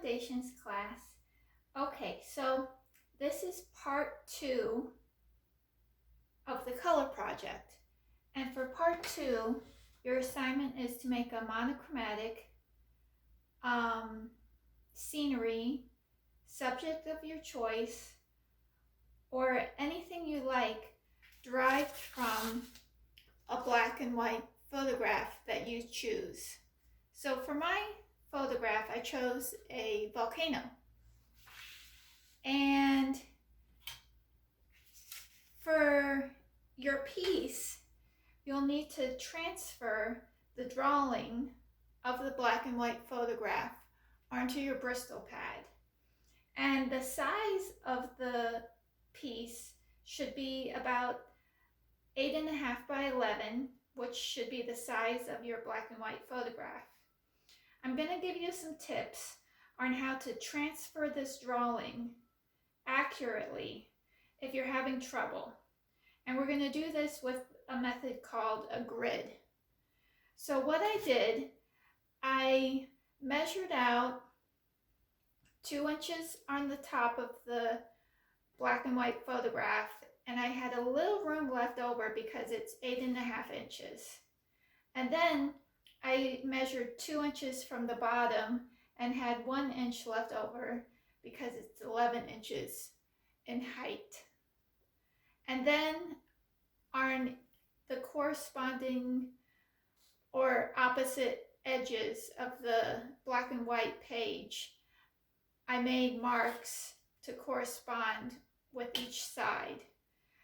Foundations class. Okay, so this is part 2 of the color project. And for part 2, your assignment is to make a monochromatic scenery, subject of your choice, or anything you like derived from a black and white photograph that you choose. So for my photograph, I chose a volcano. And for your piece, you'll need to transfer the drawing of the black and white photograph onto your Bristol pad. And the size of the piece should be about 8.5 by 11, which should be the size of your black and white photograph. I'm going to give you some tips on how to transfer this drawing accurately if you're having trouble. And we're going to do this with a method called a grid. So what I did, I measured out 2 inches on the top of the black and white photograph, and I had a little room left over because it's 8.5 inches. And then I measured 2 inches from the bottom and had 1 inch left over because it's 11 inches in height. And then on the corresponding or opposite edges of the black and white page, I made marks to correspond with each side.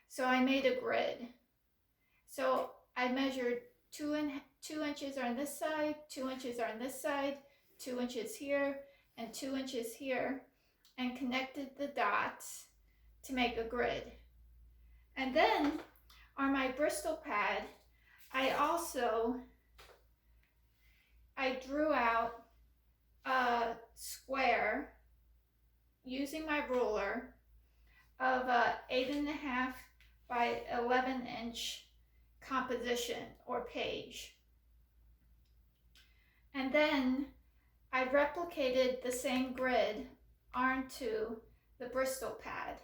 So I made a grid. So I measured 2 inches on this side, 2 inches on this side, 2 inches here, and 2 inches here, and connected the dots to make a grid. And then on my Bristol pad, I drew out a square using my ruler of a 8.5 by 11 inch composition or page. And then I replicated the same grid onto the Bristol pad.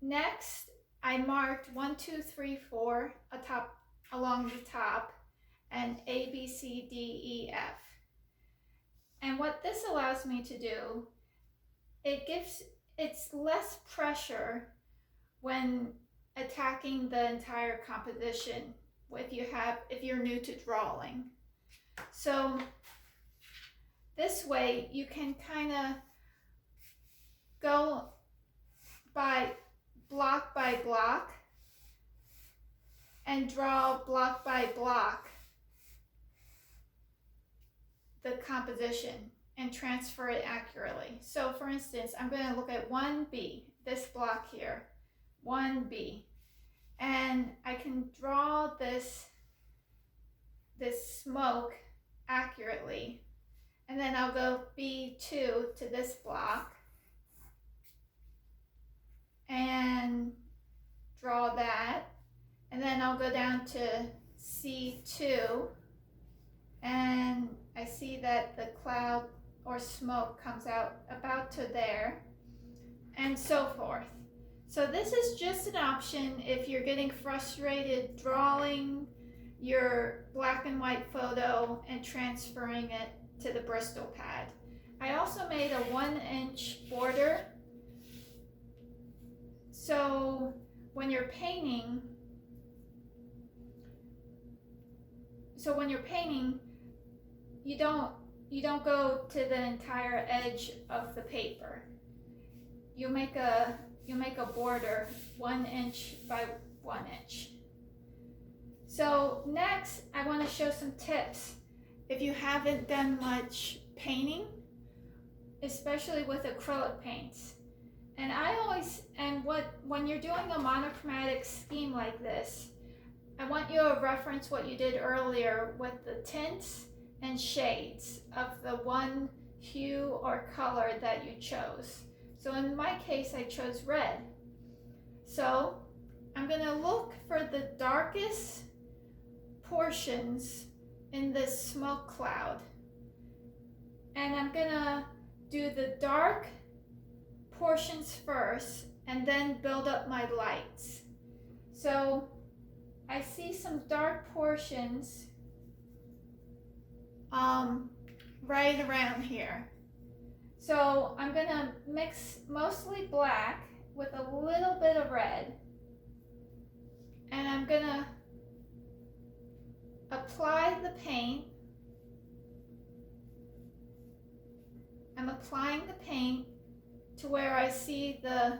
Next, I marked 1, 2, 3, 4 along the top, and A, B, C, D, E, F. And what this allows me to do, it's less pressure when attacking the entire composition if you're new to drawing. So this way you can kind of go by block and draw block by block the composition and transfer it accurately. So for instance, I'm going to look at 1B, this block here, 1B, and I can draw this smoke accurately, and then I'll go B2 to this block and draw that, and then I'll go down to C2, and I see that the cloud or smoke comes out about to there, and so forth. So this is just an option if you're getting frustrated drawing your black and white photo and transferring it to the Bristol pad. I also made a 1 inch border. So when you're painting, you don't go to the entire edge of the paper. You make a border 1 inch by 1 inch. So next, I want to show some tips if you haven't done much painting, especially with acrylic paints. And when you're doing a monochromatic scheme like this, I want you to reference what you did earlier with the tints and shades of the one hue or color that you chose. So in my case, I chose red. So I'm going to look for the darkest portions in this smoke cloud. And I'm gonna do the dark portions first and then build up my lights. So I see some dark portions right around here. So I'm gonna mix mostly black with a little bit of red, and I'm gonna apply the paint. I'm applying the paint to where I see the,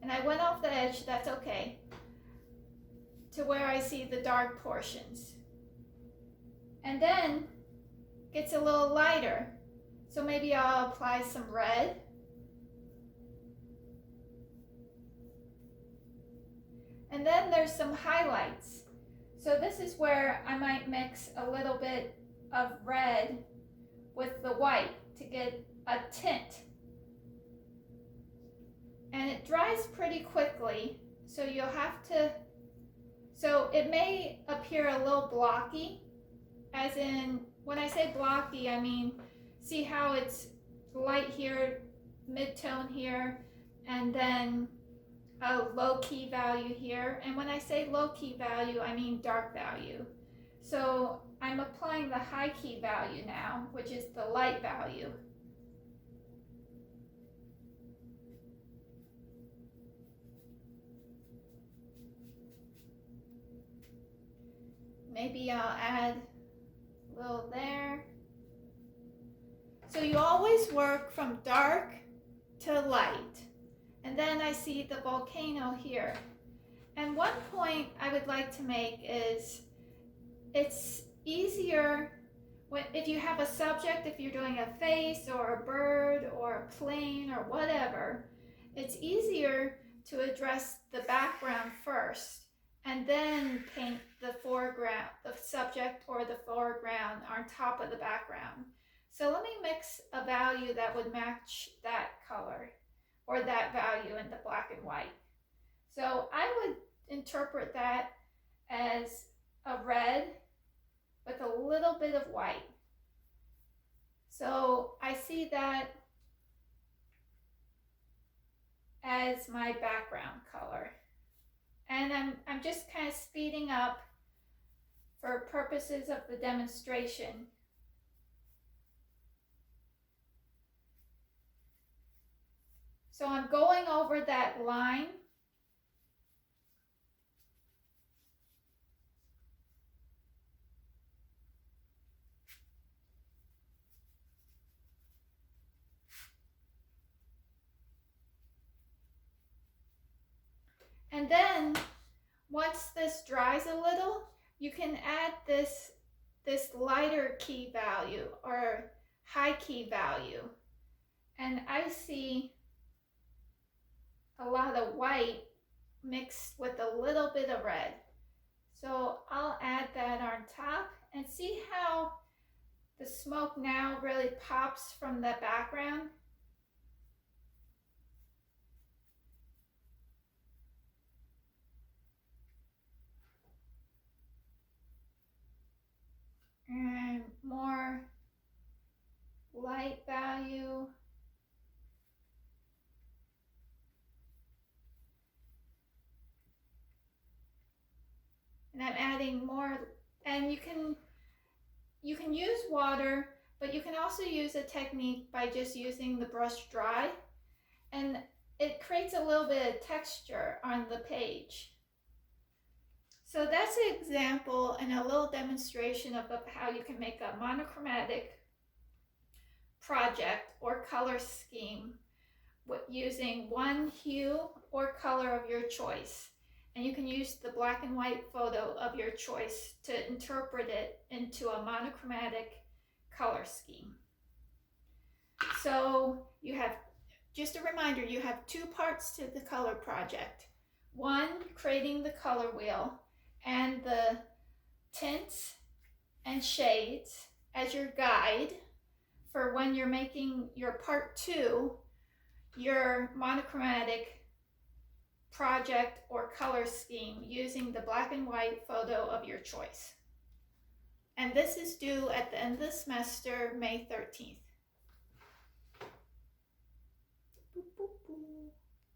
and I went off the edge, that's okay, to where I see the dark portions. And then gets a little lighter. So maybe I'll apply some red. And then there's some highlights. So this is where I might mix a little bit of red with the white to get a tint. And it dries pretty quickly, so you'll have to, so it may appear a little blocky, as in, when I say blocky, I mean, see how it's light here, mid-tone here, and then a low-key value here. And when I say low-key value, I mean dark value. So I'm applying the high-key value now, which is the light value. Maybe I'll add a little there. So you always work from dark to light. And then I see the volcano here. And one point I would like to make is it's easier if you have a subject, if you're doing a face or a bird or a plane or whatever, it's easier to address the background first and then paint the foreground, the subject or the foreground on top of the background. So let me mix a value that would match that color or that value in the black and white. So I would interpret that as a red with a little bit of white. So I see that as my background color. And I'm just kind of speeding up for purposes of the demonstration. So I'm going over that line. And then once this dries a little, you can add this lighter key value or high key value. And I see a lot of white mixed with a little bit of red. So I'll add that on top and see how the smoke now really pops from the background. And more light value. And I'm adding more, and you can use water, but you can also use a technique by just using the brush dry, and it creates a little bit of texture on the page. So that's an example and a little demonstration of how you can make a monochromatic project or color scheme using one hue or color of your choice. And you can use the black and white photo of your choice to interpret it into a monochromatic color scheme. So you have, just a reminder, you have two parts to the color project. One, creating the color wheel and the tints and shades as your guide for when you're making your part two, your monochromatic project or color scheme using the black and white photo of your choice. And this is due at the end of the semester, May 13th.